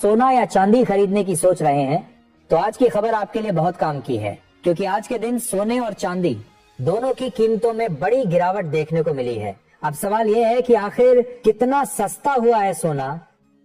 सोना या चांदी खरीदने की सोच रहे हैं तो आज की खबर आपके लिए बहुत काम की है, क्योंकि आज के दिन सोने और चांदी दोनों की कीमतों में बड़ी गिरावट देखने को मिली है। अब सवाल यह है कि आखिर कितना सस्ता हुआ है सोना,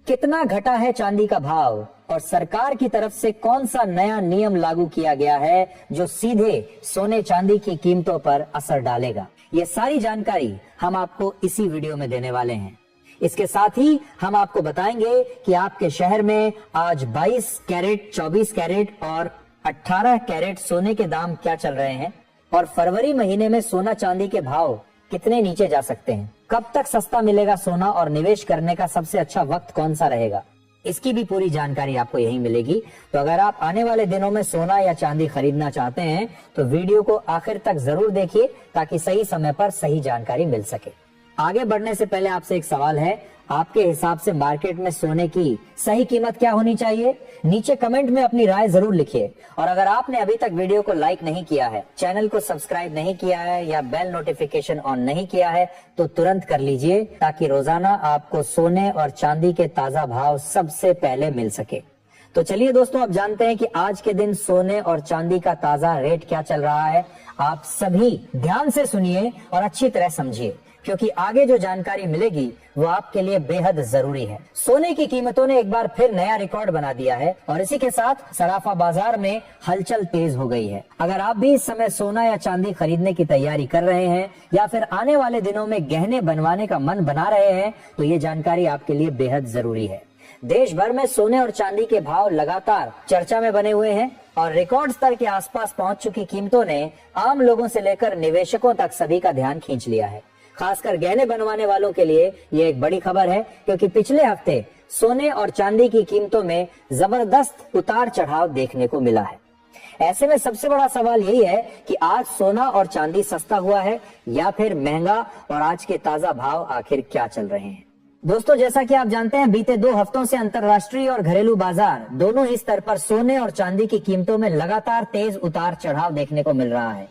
कितना घटा है चांदी का भाव और सरकार की तरफ से कौन सा नया नियम लागू किया गया है जो सीधे सोने चांदी की कीमतों पर असर डालेगा। ये सारी जानकारी हम आपको इसी वीडियो में देने वाले हैं। इसके साथ ही हम आपको बताएंगे कि आपके शहर में आज 22 कैरेट, 24 कैरेट और 18 कैरेट सोने के दाम क्या चल रहे हैं और फरवरी महीने में सोना चांदी के भाव कितने नीचे जा सकते हैं, कब तक सस्ता मिलेगा सोना और निवेश करने का सबसे अच्छा वक्त कौन सा रहेगा, इसकी भी पूरी जानकारी आपको यहीं मिलेगी। तो अगर आप आने वाले दिनों में सोना या चांदी खरीदना चाहते हैं तो वीडियो को आखिर तक जरूर देखिए ताकि सही समय पर सही जानकारी मिल सके। आगे बढ़ने से पहले आपसे एक सवाल है, आपके हिसाब से मार्केट में सोने की सही कीमत क्या होनी चाहिए? नीचे कमेंट में अपनी राय जरूर लिखिए। और अगर आपने अभी तक वीडियो को लाइक नहीं किया है, चैनल को सब्सक्राइब नहीं किया है या बेल नोटिफिकेशन ऑन नहीं किया है तो तुरंत कर लीजिए ताकि रोजाना आपको सोने और चांदी के ताजा भाव सबसे पहले मिल सके। तो चलिए दोस्तों, अब जानते हैं कि आज के दिन सोने और चांदी का ताजा रेट क्या चल रहा है। आप सभी ध्यान से सुनिए और अच्छी तरह समझिए, क्योंकि आगे जो जानकारी मिलेगी वो आपके लिए बेहद जरूरी है। सोने की कीमतों ने एक बार फिर नया रिकॉर्ड बना दिया है और इसी के साथ सराफा बाजार में हलचल तेज हो गई है। अगर आप भी इस समय सोना या चांदी खरीदने की तैयारी कर रहे हैं या फिर आने वाले दिनों में गहने बनवाने का मन बना रहे हैं तो ये जानकारी आपके लिए बेहद जरूरी है। देश भर में सोने और चांदी के भाव लगातार चर्चा में बने हुए हैं और रिकॉर्ड स्तर के आसपास पहुंच चुकी कीमतों ने आम लोगों से लेकर निवेशकों तक सभी का ध्यान खींच लिया है। खासकर गहने बनवाने वालों के लिए ये एक बड़ी खबर है, क्योंकि पिछले हफ्ते सोने और चांदी की कीमतों में जबरदस्त उतार चढ़ाव देखने को मिला है। ऐसे में सबसे बड़ा सवाल यही है कि आज सोना और चांदी सस्ता हुआ है या फिर महंगा, और आज के ताजा भाव आखिर क्या चल रहे हैं। दोस्तों, जैसा कि आप जानते हैं, बीते 2 हफ्तों से अंतर्राष्ट्रीय और घरेलू बाजार दोनों ही स्तर पर सोने और चांदी की कीमतों में लगातार तेज उतार चढ़ाव देखने को मिल रहा है।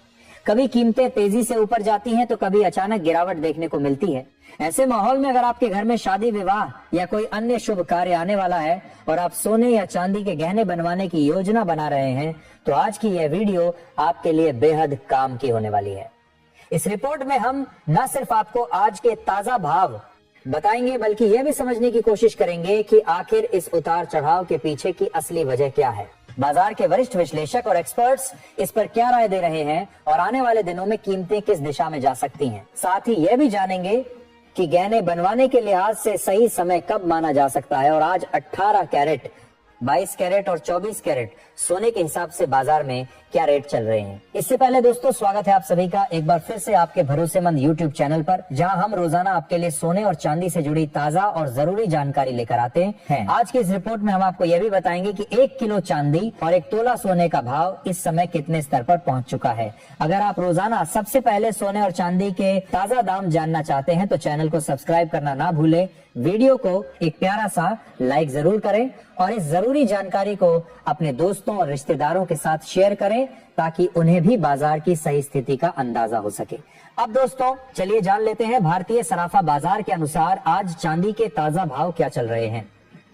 कभी कीमतें तेजी से ऊपर जाती हैं तो कभी अचानक गिरावट देखने को मिलती है। ऐसे माहौल में अगर आपके घर में शादी, विवाह या कोई अन्य शुभ कार्य आने वाला है और आप सोने या चांदी के गहने बनवाने की योजना बना रहे हैं तो आज की यह वीडियो आपके लिए बेहद काम की होने वाली है। इस रिपोर्ट में हम न सिर्फ आपको आज के ताजा भाव बताएंगे बल्कि यह भी समझने की कोशिश करेंगे कि आखिर इस उतार चढ़ाव के पीछे की असली वजह क्या है। बाजार के वरिष्ठ विश्लेषक और एक्सपर्ट्स इस पर क्या राय दे रहे हैं और आने वाले दिनों में कीमतें किस दिशा में जा सकती हैं। साथ ही यह भी जानेंगे कि गहने बनवाने के लिहाज से सही समय कब माना जा सकता है और आज 18 कैरेट, 22 कैरेट और 24 कैरेट सोने के हिसाब से बाजार में क्या रेट चल रहे हैं। इससे पहले दोस्तों, स्वागत है आप सभी का एक बार फिर से आपके भरोसेमंद YouTube चैनल पर, जहां हम रोजाना आपके लिए सोने और चांदी से जुड़ी ताजा और जरूरी जानकारी लेकर आते हैं। आज की इस रिपोर्ट में हम आपको यह भी बताएंगे कि 1 किलो चांदी और 1 तोला सोने का भाव इस समय कितने स्तर पर पहुंच चुका है। अगर आप रोजाना सबसे पहले सोने और चांदी के ताजा दाम जानना चाहते हैं तो चैनल को सब्सक्राइब करना ना भूलें, वीडियो को एक प्यारा सा लाइक जरूर करें और इस जरूरी जानकारी को अपने दोस्तों और रिश्तेदारों के साथ शेयर करें ताकि उन्हें भी बाजार की सही स्थिति का अंदाजा हो सके। अब दोस्तों, चलिए जान लेते हैं भारतीय सराफा बाजार के अनुसार आज चांदी के ताजा भाव क्या चल रहे हैं।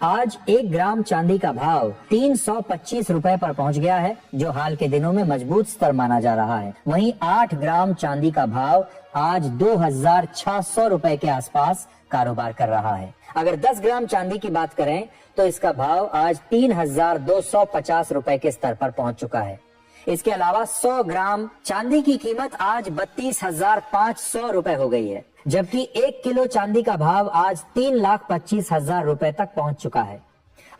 आज 1 ग्राम चांदी का भाव 325 रुपए पर पहुंच गया है, जो हाल के दिनों में मजबूत स्तर माना जा रहा है। वहीं 8 ग्राम चांदी का भाव आज 2600 रुपए के आसपास कारोबार कर रहा है। अगर 10 ग्राम चांदी की बात करें तो इसका भाव आज 3250 रुपए के स्तर पर पहुंच चुका है। इसके अलावा 100 ग्राम चांदी की कीमत आज 32,500 रुपए हो गई है, जबकि 1 किलो चांदी का भाव आज 3,25,000 रुपए तक पहुंच चुका है।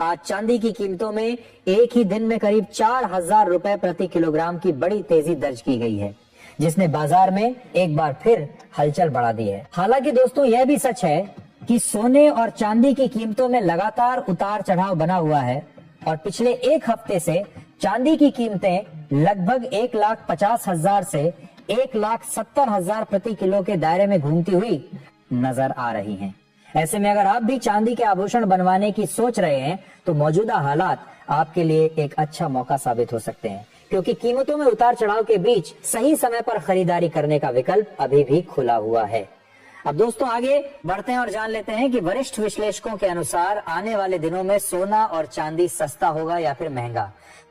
आज चांदी की कीमतों में एक ही दिन में करीब 4,000 रुपए प्रति किलोग्राम की बड़ी तेजी दर्ज की गई है, जिसने बाजार में एक बार फिर हलचल बढ़ा दी है। हालांकि दोस्तों, यह भी सच है कि सोने और चांदी की कीमतों में लगातार उतार चढ़ाव बना हुआ है और पिछले एक हफ्ते से चांदी की कीमतें लगभग 1,50,000 से 1,70,000 प्रति किलो के दायरे में घूमती हुई नजर आ रही हैं। ऐसे में अगर आप भी चांदी के आभूषण बनवाने की सोच रहे हैं तो मौजूदा हालात आपके लिए एक अच्छा मौका साबित हो सकते हैं, क्योंकि कीमतों में उतार चढ़ाव के बीच सही समय पर खरीदारी करने का विकल्प अभी भी खुला हुआ है। अब दोस्तों आगे बढ़ते हैं और जान लेते हैं कि वरिष्ठ विश्लेषकों के अनुसार आने वाले दिनों में सोना और चांदी सस्ता होगा या फिर महंगा।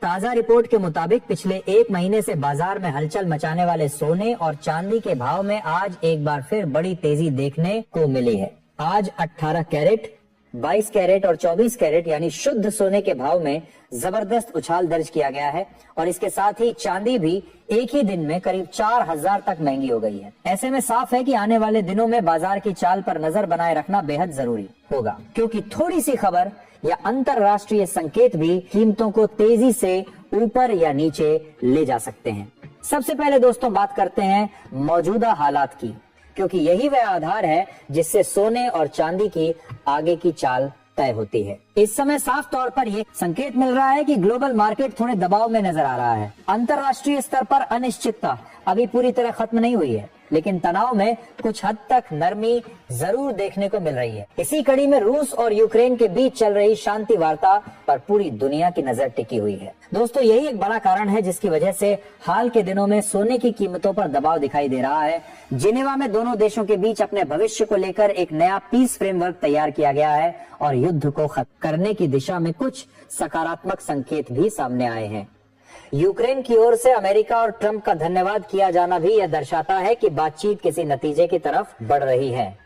ताजा रिपोर्ट के मुताबिक पिछले एक महीने से बाजार में हलचल मचाने वाले सोने और चांदी के भाव में आज एक बार फिर बड़ी तेजी देखने को मिली है। आज 18 कैरेट, 22 कैरेट और 24 कैरेट यानी शुद्ध सोने के भाव में जबरदस्त उछाल दर्ज किया गया है और इसके साथ ही चांदी भी एक ही दिन में करीब 4000 तक महंगी हो गई है। ऐसे में साफ है कि आने वाले दिनों में बाजार की चाल पर नजर बनाए रखना बेहद जरूरी होगा, क्योंकि थोड़ी सी खबर या अंतरराष्ट्रीय संकेत भी कीमतों को तेजी से ऊपर या नीचे ले जा सकते हैं। सबसे पहले दोस्तों बात करते हैं मौजूदा हालात की, क्योंकि यही वह आधार है जिससे सोने और चांदी की आगे की चाल तय होती है। इस समय साफ तौर पर यह संकेत मिल रहा है कि ग्लोबल मार्केट थोड़े दबाव में नजर आ रहा है। अंतरराष्ट्रीय स्तर पर अनिश्चितता अभी पूरी तरह खत्म नहीं हुई है, लेकिन तनाव में कुछ हद तक नरमी जरूर देखने को मिल रही है। इसी कड़ी में रूस और यूक्रेन के बीच चल रही शांति वार्ता पर पूरी दुनिया की नजर टिकी हुई है। दोस्तों यही एक बड़ा कारण है जिसकी वजह से हाल के दिनों में सोने की कीमतों पर दबाव दिखाई दे रहा है। जिनेवा में दोनों देशों के बीच अपने भविष्य को लेकर एक नया पीस फ्रेमवर्क तैयार किया गया है और युद्ध को खत्म करने की दिशा में कुछ सकारात्मक संकेत भी सामने आए हैं। यूक्रेन की ओर से अमेरिका और ट्रंप का धन्यवाद किया जाना भी यह दर्शाता है कि बातचीत किसी नतीजे की तरफ बढ़ रही है।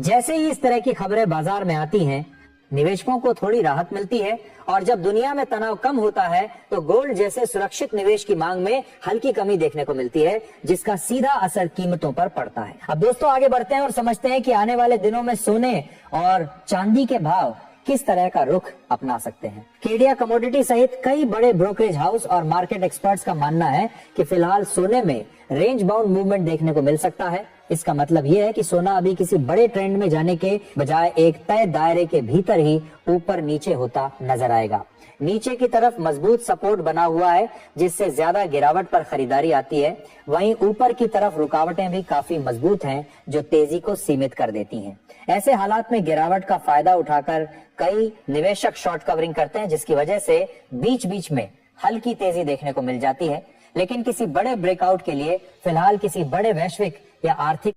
जैसे ही इस तरह की खबरें बाजार में आती हैं, निवेशकों को थोड़ी राहत मिलती है और जब दुनिया में तनाव कम होता है तो गोल्ड जैसे सुरक्षित निवेश की मांग में हल्की कमी देखने को मिलती है, जिसका सीधा असर कीमतों पर पड़ता है। अब दोस्तों आगे बढ़ते हैं और समझते हैं कि आने वाले दिनों में सोने और चांदी के भाव किस तरह का रुख अपना सकते हैं। केडिया कमोडिटी सहित कई बड़े ब्रोकरेज हाउस और मार्केट एक्सपर्ट्स का मानना है कि फिलहाल सोने में रेंज बाउंड मूवमेंट देखने को मिल सकता है। इसका मतलब यह है कि सोना अभी किसी बड़े ट्रेंड में जाने के बजाय एक तय दायरे के भीतर ही ऊपर नीचे होता नजर आएगा। नीचे की तरफ मजबूत सपोर्ट बना हुआ है जिससे ज्यादा गिरावट पर खरीदारी आती है, वहीं ऊपर की तरफ रुकावटें भी काफी मजबूत हैं जो तेजी को सीमित कर देती हैं। ऐसे हालात में गिरावट का फायदा उठाकर कई निवेशक शॉर्ट कवरिंग करते हैं, जिसकी वजह से बीच बीच में हल्की तेजी देखने को मिल जाती है। लेकिन किसी बड़े ब्रेकआउट के लिए फिलहाल किसी बड़े वैश्विक या आर्थिक